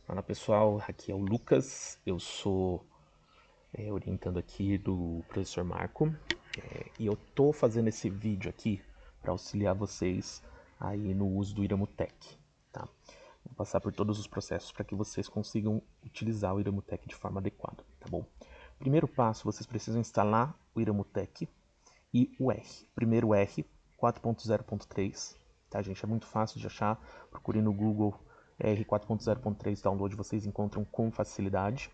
Fala pessoal, aqui é o Lucas, eu sou orientando aqui do professor Marco e eu tô fazendo esse vídeo aqui para auxiliar vocês aí no uso do Iramutec, tá? Vou passar por todos os processos para que vocês consigam utilizar o Iramutec de forma adequada, tá bom? Primeiro passo, vocês precisam instalar o Iramutec e o R. Primeiro o R 4.0.3, tá gente? É muito fácil de achar, procure no Google R 4.0.3 download, vocês encontram com facilidade.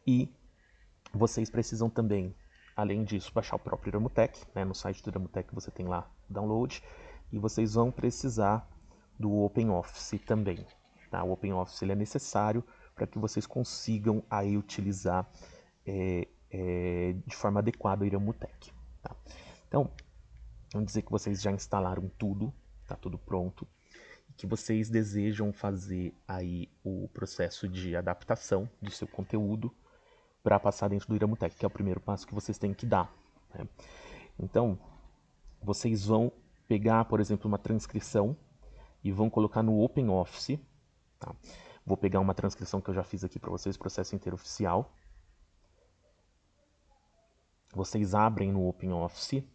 E vocês precisam também, além disso, baixar o próprio Iramutec, né? No site do Iramutec você tem lá download, e vocês vão precisar do OpenOffice também, tá? O OpenOffice ele é necessário para que vocês consigam aí utilizar de forma adequada o Iramutec, tá? Então, vamos dizer que vocês já instalaram tudo, está tudo pronto, e que vocês desejam fazer aí o processo de adaptação do seu conteúdo para passar dentro do Iramutec, que é o primeiro passo que vocês têm que dar, né? Então, vocês vão pegar, por exemplo, uma transcrição e vão colocar no OpenOffice, tá? Vou pegar uma transcrição que eu já fiz aqui para vocês, processo inteiro oficial. Vocês abrem no OpenOffice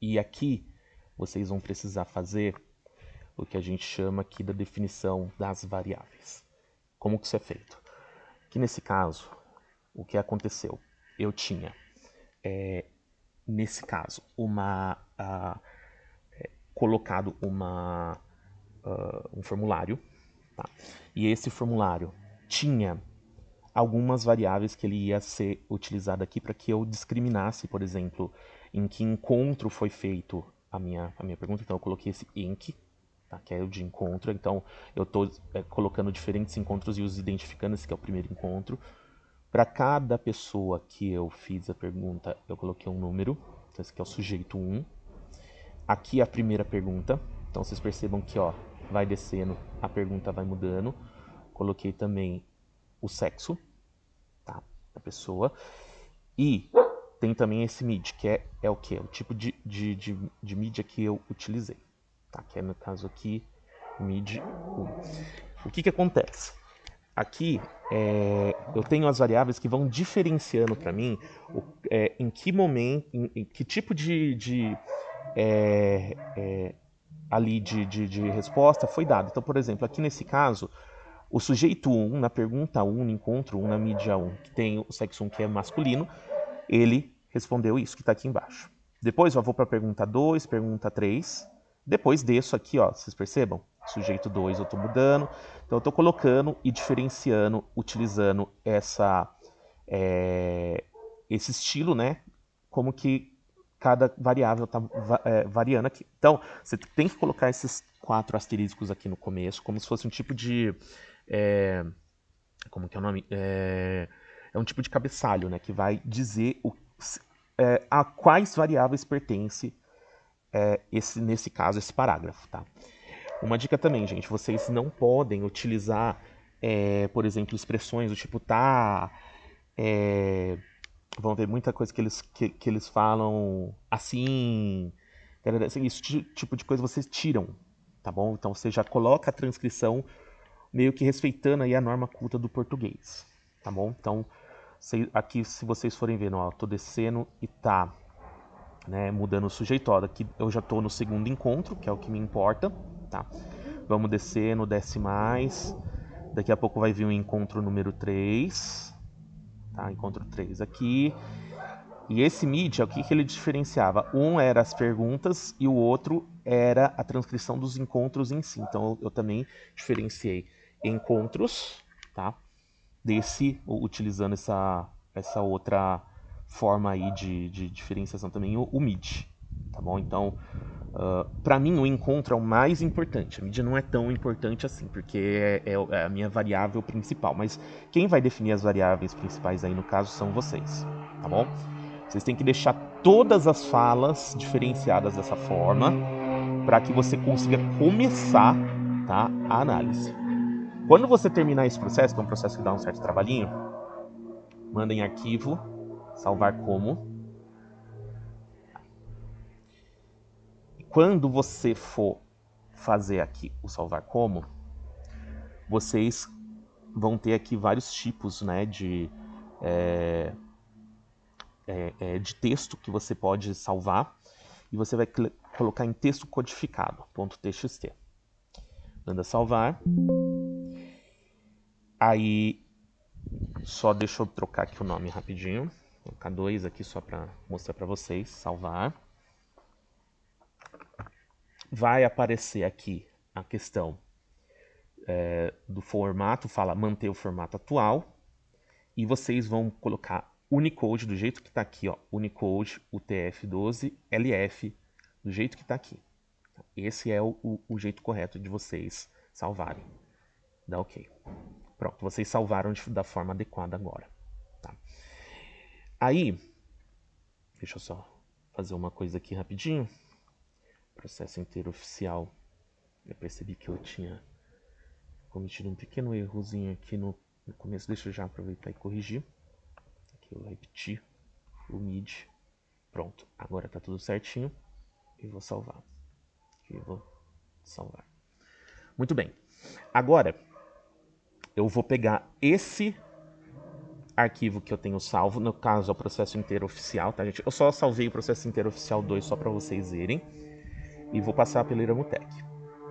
e aqui vocês vão precisar fazer o que a gente chama aqui da definição das variáveis. Como que isso é feito? Aqui nesse caso, o que aconteceu? Eu tinha, nesse caso, colocado um formulário, tá? E esse formulário tinha algumas variáveis que ele ia ser utilizado aqui para que eu discriminasse, por exemplo, em que encontro foi feito a minha pergunta. Então eu coloquei esse enc, tá? Que é o de encontro. Então eu estou colocando diferentes encontros e os identificando. Esse que é o primeiro encontro. Para cada pessoa que eu fiz a pergunta, eu coloquei um número. Então esse aqui é o sujeito 1. Aqui é a primeira pergunta. Então vocês percebam que ó, vai descendo, a pergunta vai mudando. Coloquei também o sexo, tá, da pessoa. E tem também esse mid, que é o que? O tipo de mídia que eu utilizei. Tá? Que é no caso aqui, mid 1. O que acontece? Aqui eu tenho as variáveis que vão diferenciando para mim em que momento, em que tipo ali de resposta foi dado. Então, por exemplo, aqui nesse caso, o sujeito 1, na pergunta 1, no encontro 1, na mídia 1, que tem o sexo 1 que é masculino, ele respondeu isso que está aqui embaixo. Depois eu vou para a pergunta 2, pergunta 3. Depois desço aqui, ó, vocês percebam? Sujeito 2 eu estou mudando. Então eu estou colocando e diferenciando, utilizando esse estilo, né? Como que cada variável está variando aqui. Então, você tem que colocar esses 4 asteriscos aqui no começo, como se fosse um tipo de... como que é o nome? É um tipo de cabeçalho, né? Que vai dizer a quais variáveis pertence, nesse caso, esse parágrafo, tá? Uma dica também, gente, vocês não podem utilizar, por exemplo, expressões do tipo tá, vão ver muita coisa que eles falam assim, esse tipo de coisa vocês tiram, tá bom? Então você já coloca a transcrição meio que respeitando aí a norma culta do português, tá bom? Então, aqui se vocês forem vendo, ó, tô descendo e tá, né, mudando o sujeito, ó, aqui eu já tô no segundo encontro, que é o que me importa, tá? Vamos descendo, desce mais, daqui a pouco vai vir o encontro número 3, tá? Encontro 3 aqui. E esse mid, o que ele diferenciava? Um era as perguntas e o outro era a transcrição dos encontros em si. Então eu também diferenciei encontros, tá? Utilizando essa outra forma aí de diferenciação também, o mid, tá bom? Então, para mim o encontro é o mais importante. A mid não é tão importante assim, porque é a minha variável principal. Mas quem vai definir as variáveis principais aí no caso são vocês, tá bom? Vocês têm que deixar todas as falas diferenciadas dessa forma para que você consiga começar, tá, a análise. Quando você terminar esse processo, que é um processo que dá um certo trabalhinho, manda em arquivo, salvar como. E quando você for fazer aqui o salvar como, vocês vão ter aqui vários tipos, né, de texto que você pode salvar e você vai colocar em texto codificado, .txt. Manda salvar. Aí, só deixa eu trocar aqui o nome rapidinho. Vou colocar 2 aqui só para mostrar para vocês. Salvar. Vai aparecer aqui a questão do formato, fala manter o formato atual. E vocês vão colocar Unicode do jeito que está aqui, ó, Unicode UTF-12 LF, do jeito que está aqui. Esse é o jeito correto de vocês salvarem. Dá OK. Pronto, vocês salvaram da forma adequada agora. Tá? Aí, deixa eu só fazer uma coisa aqui rapidinho. Processo inteiro oficial. Eu percebi que eu tinha cometido um pequeno errozinho aqui no começo. Deixa eu já aproveitar e corrigir. Aqui eu repeti o mid. Pronto, agora tá tudo certinho. E vou salvar. E vou salvar. Muito bem. Agora, eu vou pegar esse arquivo que eu tenho salvo, no caso é o processo inteiro oficial, tá, gente? Eu só salvei o processo inteiro oficial 2 só para vocês verem. E vou passar pelo Iramutec.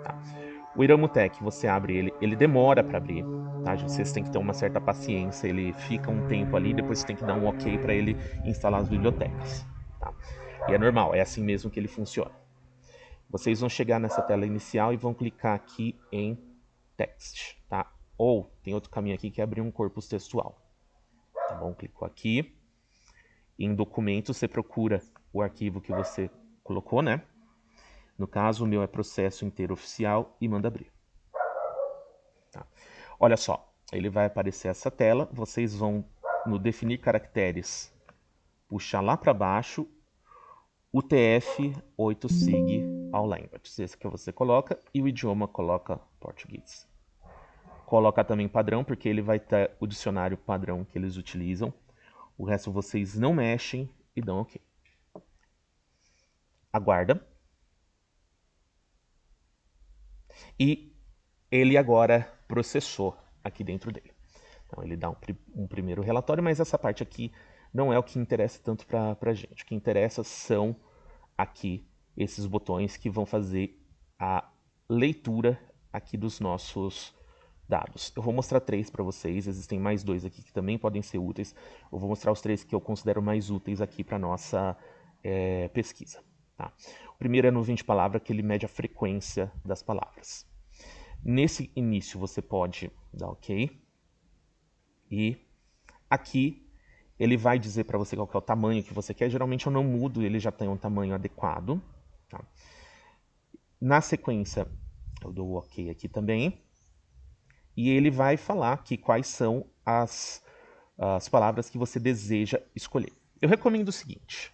Tá? O Iramutec, você abre ele, ele demora para abrir, tá? Vocês têm que ter uma certa paciência, ele fica um tempo ali, depois você tem que dar um OK para ele instalar as bibliotecas. Tá? E é normal, é assim mesmo que ele funciona. Vocês vão chegar nessa tela inicial e vão clicar aqui em Text, tá? Ou tem outro caminho aqui que é abrir um corpus textual. Tá bom? Clicou aqui. Em documentos você procura o arquivo que você colocou, né? No caso, o meu é processo inteiro oficial e manda abrir. Tá. Olha só, ele vai aparecer essa tela, vocês vão no definir caracteres, puxar lá para baixo UTF-8 All Languages. Esse que você coloca e o idioma coloca português. Coloca também padrão, porque ele vai ter o dicionário padrão que eles utilizam. O resto vocês não mexem e dão OK. Aguarda. E ele agora processou aqui dentro dele. Então ele dá um primeiro relatório, mas essa parte aqui não é o que interessa tanto para a gente. O que interessa são aqui esses botões que vão fazer a leitura aqui dos nossos dados. Eu vou mostrar 3 para vocês, existem mais 2 aqui que também podem ser úteis. Eu vou mostrar os 3 que eu considero mais úteis aqui para a nossa pesquisa. Tá? O primeiro é no 20 palavras, que ele mede a frequência das palavras. Nesse início você pode dar OK. E aqui ele vai dizer para você qual que é o tamanho que você quer. Geralmente eu não mudo, ele já tem um tamanho adequado. Tá? Na sequência, eu dou o OK aqui também. E ele vai falar aqui quais são as palavras que você deseja escolher. Eu recomendo o seguinte.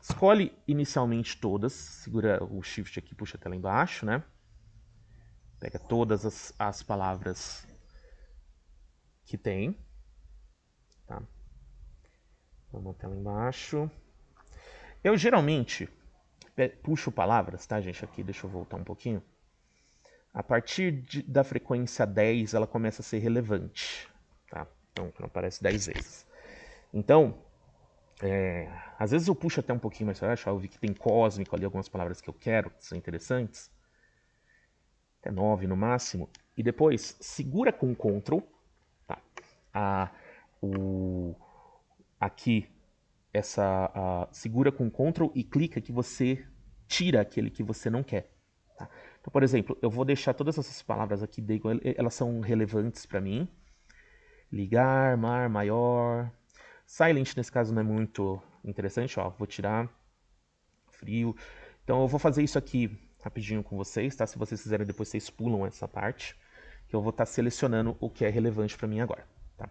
Escolhe inicialmente todas. Segura o Shift aqui, puxa até lá embaixo, né? Pega todas as palavras que tem. Tá? Vamos até lá embaixo. Eu geralmente puxo palavras, tá, gente? Aqui, deixa eu voltar um pouquinho. A partir da frequência 10, ela começa a ser relevante. Tá? Então, aparece 10 vezes. Então, às vezes eu puxo até um pouquinho mais para baixo. Eu vi que tem cósmico ali, algumas palavras que eu quero, que são interessantes. Até 9 no máximo. E depois, segura com o Ctrl. Tá? Aqui, segura com o Ctrl e clica que você tira aquele que você não quer. Tá? Então, por exemplo, eu vou deixar todas essas palavras aqui, elas são relevantes para mim. Ligar, mar, maior. Silent, nesse caso, não é muito interessante. Ó, vou tirar. Frio. Então, eu vou fazer isso aqui rapidinho com vocês, tá? Se vocês quiserem, depois vocês pulam essa parte. Que eu vou estar selecionando o que é relevante para mim agora. Tá?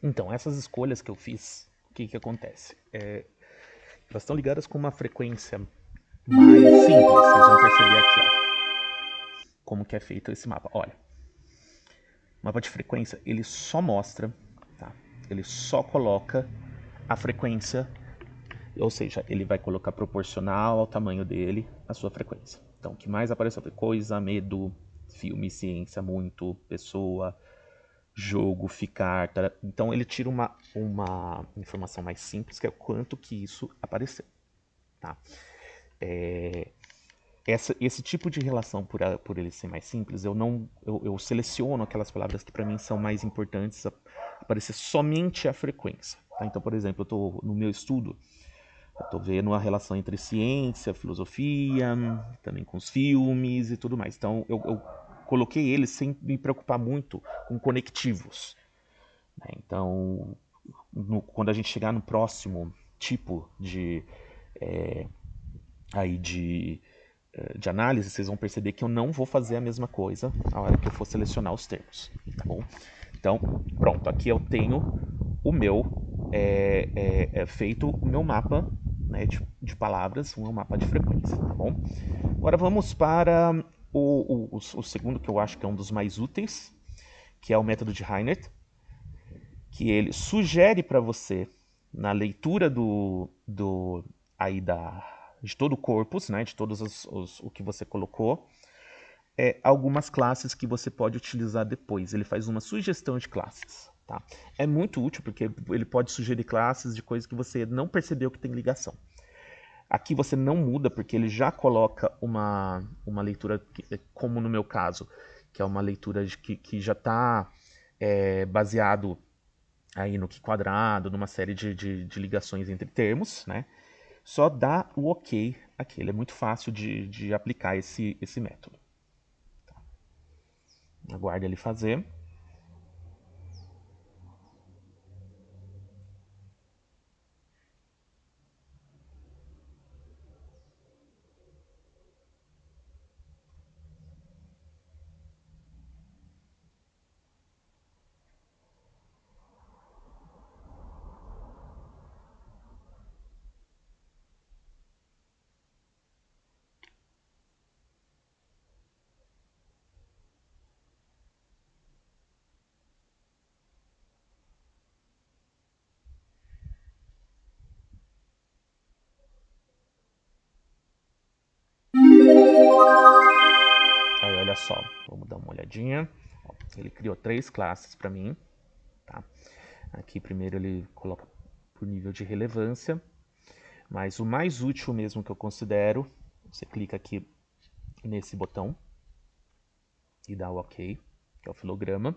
Então, essas escolhas que eu fiz, o que que acontece? Elas estão ligadas com uma frequência mais simples. Vocês vão perceber aqui, ó, como que é feito esse mapa. Olha, o mapa de frequência, ele só mostra, tá? Ele só coloca a frequência, ou seja, ele vai colocar proporcional ao tamanho dele a sua frequência. Então, o que mais aparece é coisa, medo, filme, ciência, muito, pessoa, jogo, ficar. Tá? Então, ele tira uma informação mais simples, que é o quanto que isso apareceu. Tá? Esse tipo de relação, por ele ser mais simples, eu seleciono aquelas palavras que para mim são mais importantes aparecer somente a frequência. Tá? Então, por exemplo, eu estou no meu estudo, eu estou vendo a relação entre ciência, filosofia, também com os filmes e tudo mais. Então, eu coloquei eles sem me preocupar muito com conectivos. Né? Então, quando a gente chegar no próximo tipo aí de análise, vocês vão perceber que eu não vou fazer a mesma coisa na hora que eu for selecionar os termos, tá bom? Então, pronto, aqui eu tenho o meu feito o meu mapa, né, de palavras, o meu mapa de frequência, tá bom? Agora vamos para o segundo, que eu acho que é um dos mais úteis, que é o método de Reinert, que ele sugere para você, na leitura aí de todo o corpus, né, de todos o que você colocou, algumas classes que você pode utilizar depois. Ele faz uma sugestão de classes. Tá? É muito útil porque ele pode sugerir classes de coisas que você não percebeu que tem ligação. Aqui você não muda porque ele já coloca uma leitura, como no meu caso, que é uma leitura que já está baseado aí no que quadrado, numa série de ligações entre termos, né? Só dá o ok aqui. Ele é muito fácil de aplicar esse método. Aguarde ele fazer. Aí, olha só, vamos dar uma olhadinha. Ele criou 3 classes para mim. Tá? Aqui, primeiro, ele coloca por nível de relevância. Mas o mais útil mesmo que eu considero, você clica aqui nesse botão e dá o OK, que é o filograma.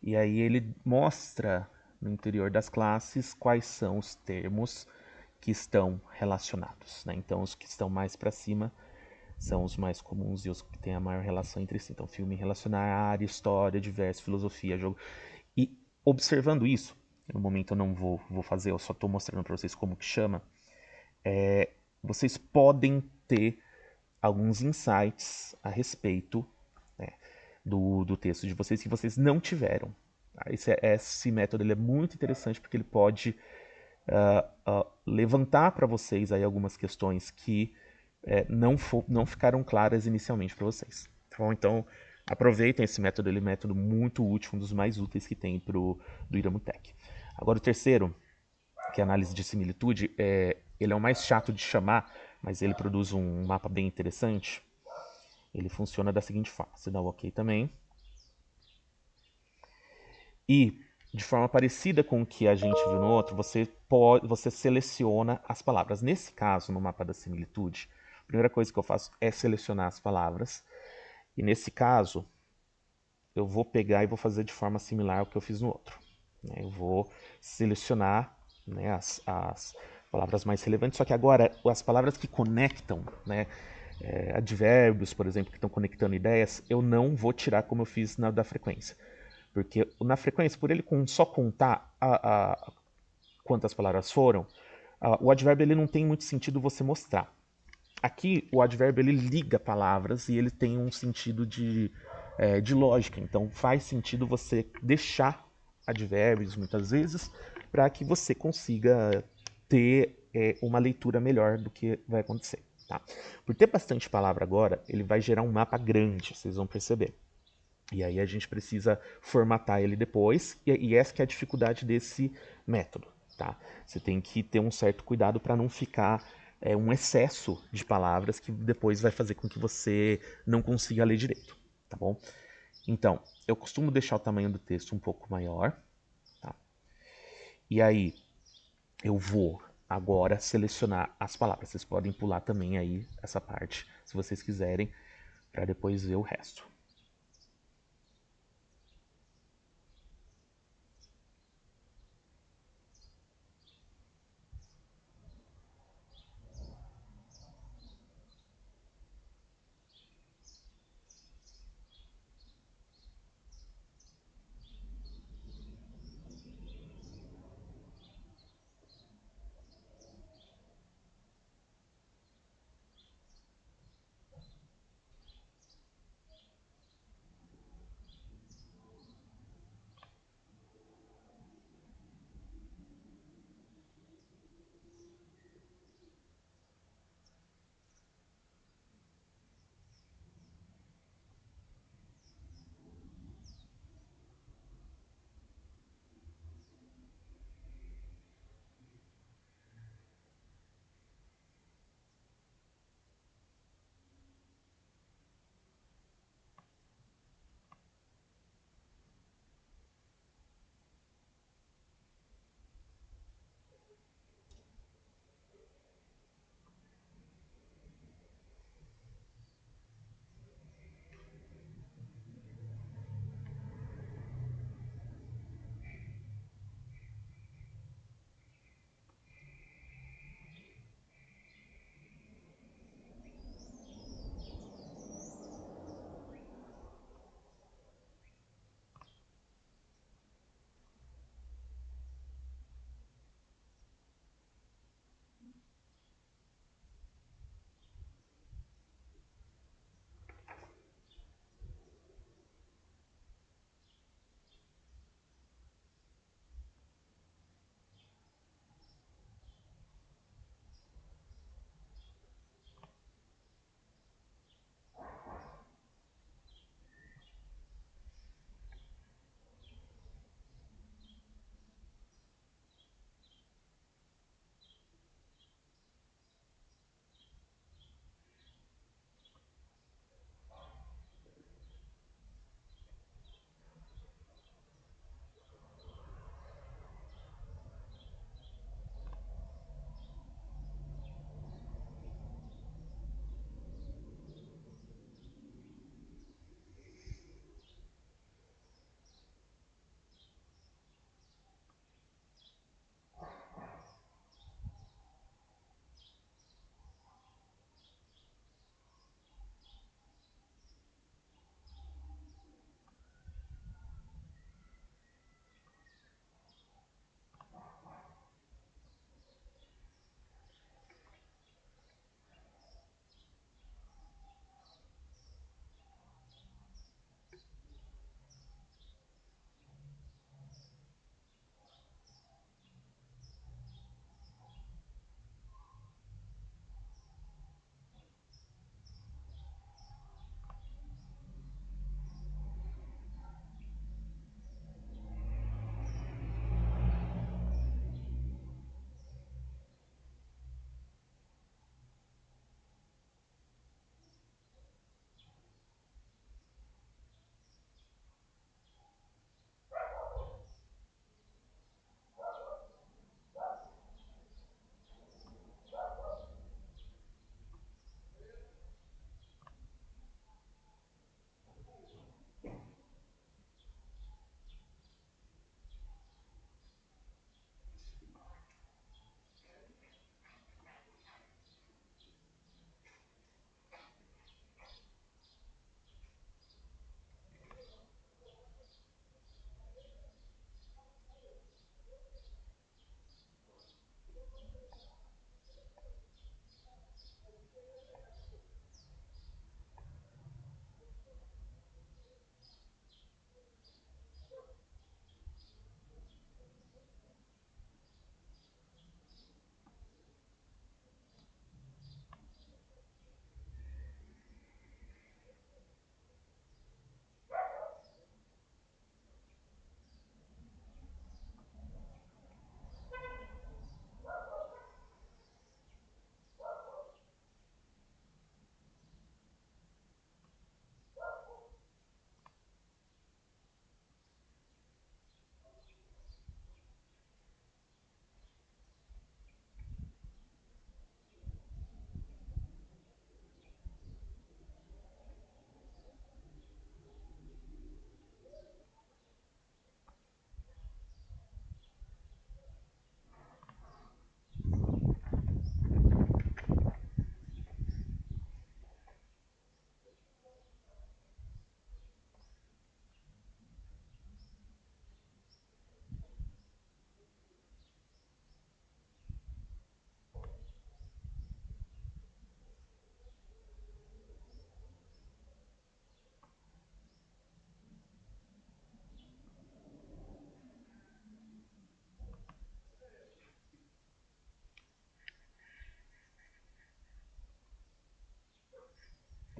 E aí ele mostra no interior das classes quais são os termos que estão relacionados. Né? Então, os que estão mais para cima são os mais comuns e os que têm a maior relação entre si. Então, filme relacionar área, história, diverso, filosofia, jogo. E observando isso, no momento eu não vou fazer, eu só estou mostrando para vocês como que chama, vocês podem ter alguns insights a respeito, né, do texto de vocês que vocês não tiveram. Esse método ele é muito interessante porque ele pode levantar para vocês aí algumas questões que não ficaram claras inicialmente para vocês. Tá bom? Então, aproveitem esse método, ele é um método muito útil, um dos mais úteis que tem do Iramutec. Agora, o terceiro, que é a análise de similitude, ele é o mais chato de chamar, mas ele produz um mapa bem interessante. Ele funciona da seguinte forma: você dá o OK também. E, de forma parecida com o que a gente viu no outro, você seleciona as palavras. Nesse caso, no mapa da similitude, a primeira coisa que eu faço é selecionar as palavras. E nesse caso, eu vou pegar e vou fazer de forma similar ao que eu fiz no outro. Eu vou selecionar, né, as palavras mais relevantes, só que agora as palavras que conectam, né, advérbios, por exemplo, que estão conectando ideias, eu não vou tirar como eu fiz na da frequência. Porque na frequência, por ele só contar quantas palavras foram, o advérbio ele não tem muito sentido você mostrar. Aqui, o advérbio ele liga palavras e ele tem um sentido de lógica. Então faz sentido você deixar advérbios muitas vezes para que você consiga ter uma leitura melhor do que vai acontecer. Tá? Por ter bastante palavra agora, ele vai gerar um mapa grande, vocês vão perceber. E aí a gente precisa formatar ele depois, e essa que é a dificuldade desse método. Tá? Você tem que ter um certo cuidado para não ficar um excesso de palavras que depois vai fazer com que você não consiga ler direito. Tá bom? Então, eu costumo deixar o tamanho do texto um pouco maior. Tá? E aí, eu vou agora selecionar as palavras. Vocês podem pular também aí essa parte, se vocês quiserem, para depois ver o resto.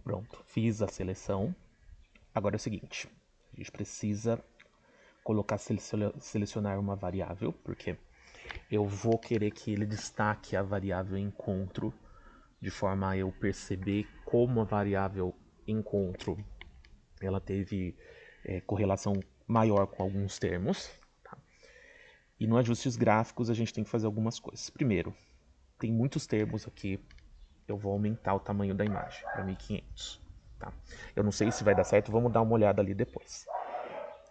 Pronto, fiz a seleção. Agora é o seguinte, a gente precisa colocar, selecionar uma variável, porque eu vou querer que ele destaque a variável encontro, de forma a eu perceber como a variável encontro ela teve correlação maior com alguns termos. Tá? E no ajustes gráficos a gente tem que fazer algumas coisas. Primeiro, tem muitos termos aqui, eu vou aumentar o tamanho da imagem para 1500. Tá? Eu não sei se vai dar certo, vamos dar uma olhada ali depois.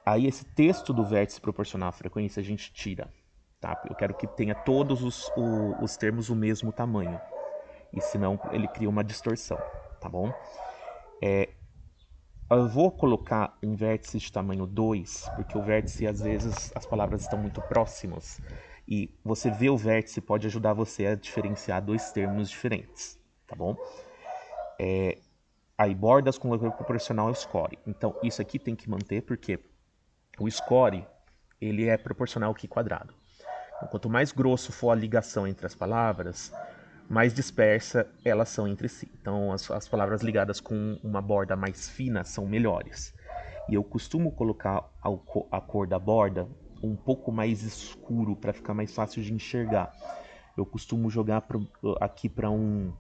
Aí esse texto do vértice proporcional à frequência a gente tira. Tá? Eu quero que tenha todos os termos o mesmo tamanho. E senão ele cria uma distorção, tá bom? Eu vou colocar um vértice de tamanho 2, porque o vértice, às vezes, as palavras estão muito próximas. E você ver o vértice pode ajudar você a diferenciar dois termos diferentes, tá bom? Aí, bordas com largura proporcional ao score. Então, isso aqui tem que manter, porque o score, ele é proporcional ao quadrado. Então, quanto mais grosso for a ligação entre as palavras, mais dispersa elas são entre si. Então, as palavras ligadas com uma borda mais fina são melhores. E eu costumo colocar a cor da borda um pouco mais escuro para ficar mais fácil de enxergar. Eu costumo jogar aqui para um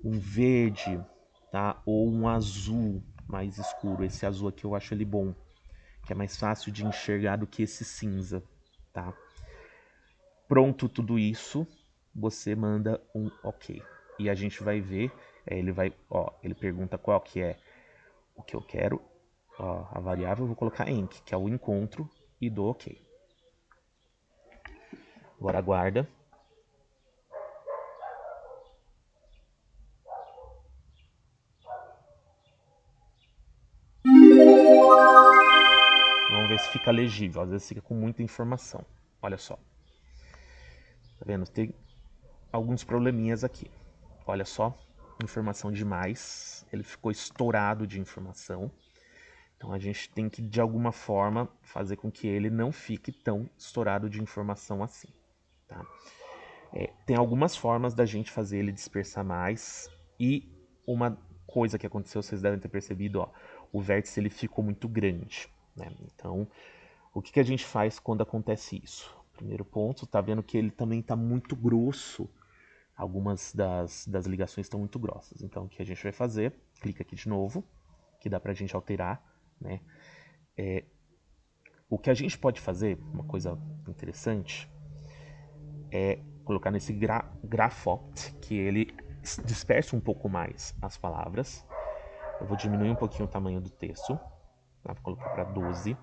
verde, tá? Ou um azul mais escuro. Esse azul aqui eu acho ele bom, que é mais fácil de enxergar do que esse cinza, tá? Pronto tudo isso, você manda um OK. E a gente vai ver, ele pergunta qual que é o que eu quero, a variável, eu vou colocar enc, que é o encontro, e dou OK. Agora aguarda. Vamos ver se fica legível, às vezes fica com muita informação. Olha só. Tá vendo? Tem alguns probleminhas aqui. Olha só, informação demais. Ele ficou estourado de informação. Então a gente tem que, de alguma forma, fazer com que ele não fique tão estourado de informação assim. Tá? Tem algumas formas da gente fazer ele dispersar mais. E uma coisa que aconteceu, vocês devem ter percebido, ó, o vértice ele ficou muito grande. Né? Então, o que a gente faz quando acontece isso? Primeiro ponto, tá vendo que ele também está muito grosso. Algumas das ligações estão muito grossas. Então, o que a gente vai fazer? Clica aqui de novo, que dá pra gente alterar, né? O que a gente pode fazer, uma coisa interessante, é colocar nesse graphopt, que ele dispersa um pouco mais as palavras. Eu vou diminuir um pouquinho o tamanho do texto, tá? Vou colocar para 12.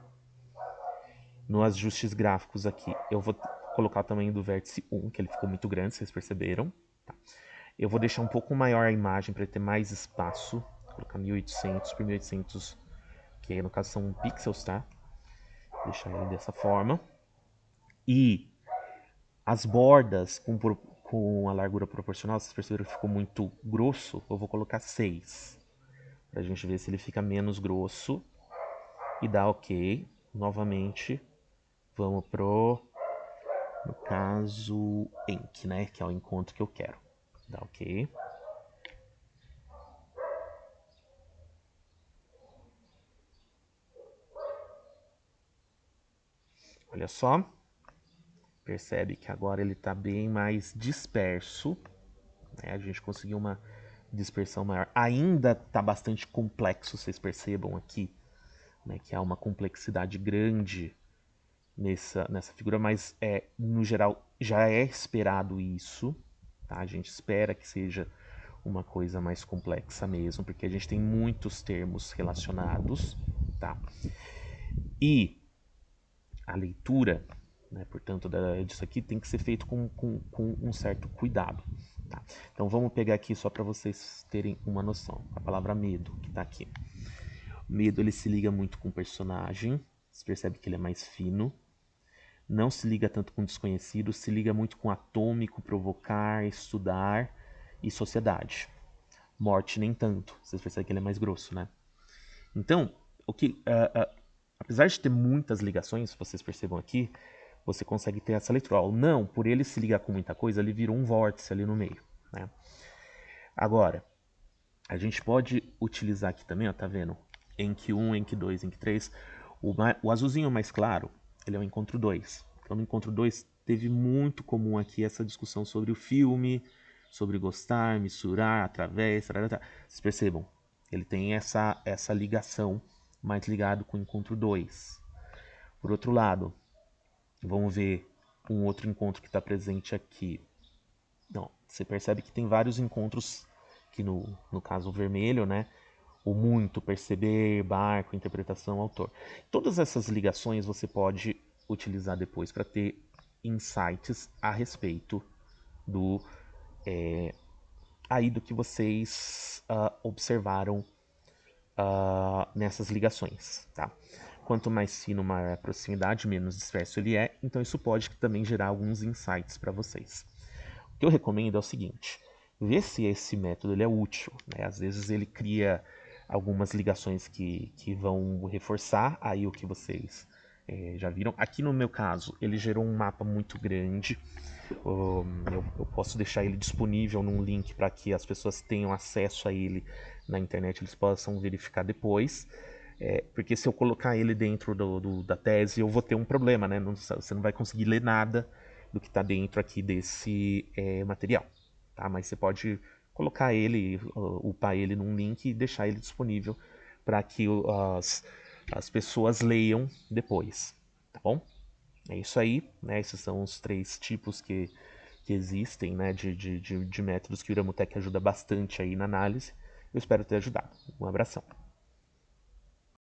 Nos ajustes gráficos aqui, eu vou colocar o tamanho do vértice 1, que ele ficou muito grande, vocês perceberam. Tá? Eu vou deixar um pouco maior a imagem para ter mais espaço. Vou colocar 1800 por 1800, que no caso são pixels, tá? Vou deixar ele dessa forma. E as bordas com a largura proporcional, vocês perceberam que ficou muito grosso? Eu vou colocar 6. Pra gente ver se ele fica menos grosso. E dá OK. Novamente, vamos no caso, enc, né? Que é o encontro que eu quero. Dá OK. Olha só. Percebe que agora ele está bem mais disperso. Né? A gente conseguiu uma dispersão maior. Ainda está bastante complexo, vocês percebam aqui, né? Que há uma complexidade grande nessa figura, mas no geral já é esperado isso. Tá? A gente espera que seja uma coisa mais complexa mesmo, porque a gente tem muitos termos relacionados. Tá? E a leitura, né, portanto, disso aqui tem que ser feito com um certo cuidado. Tá? Então vamos pegar aqui só para vocês terem uma noção. A palavra medo, que está aqui. Medo ele se liga muito com o personagem, você percebe que ele é mais fino. Não se liga tanto com desconhecido, se liga muito com atômico, provocar, estudar e sociedade. Morte nem tanto, vocês percebem que ele é mais grosso, né? Então, apesar de ter muitas ligações, vocês percebam aqui, você consegue ter essa leitura. O não, por ele se ligar com muita coisa, ele virou um vórtice ali no meio. Né? Agora, A gente pode utilizar aqui também, ó, tá vendo? Enk 1, Enk 2, Enk 3. O azulzinho mais claro, ele é o encontro 2. Então no encontro 2 teve muito comum aqui essa discussão sobre o filme, sobre gostar, misturar, através, tarará. Vocês percebam, ele tem essa ligação mais ligado com o encontro 2. Por outro lado, vamos ver um outro encontro que está presente aqui. Não, você percebe que tem vários encontros que no caso o vermelho, né? O muito, perceber, barco, interpretação, autor. Todas essas ligações você pode utilizar depois para ter insights a respeito do aí do que vocês observaram nessas ligações, tá? Quanto mais fino, maior a proximidade, menos disperso ele é, então isso pode também gerar alguns insights para vocês. O que eu recomendo é o seguinte, ver se esse método ele é útil, né? Às vezes ele cria algumas ligações que vão reforçar aí o que vocês já viram. Aqui no meu caso, ele gerou um mapa muito grande. Eu posso deixar ele disponível num link para que as pessoas tenham acesso a ele na internet, eles possam verificar depois. Porque se eu colocar ele dentro da tese, eu vou ter um problema, né? Você não vai conseguir ler nada do que está dentro aqui desse material. Tá? Mas você pode colocar ele, upar ele num link e deixar ele disponível para que as pessoas leiam depois. Tá bom? É isso aí, né? Esses são os 3 tipos que existem, né? De métodos que o Iramutec ajuda bastante aí na análise. Eu espero ter ajudado. Um abração.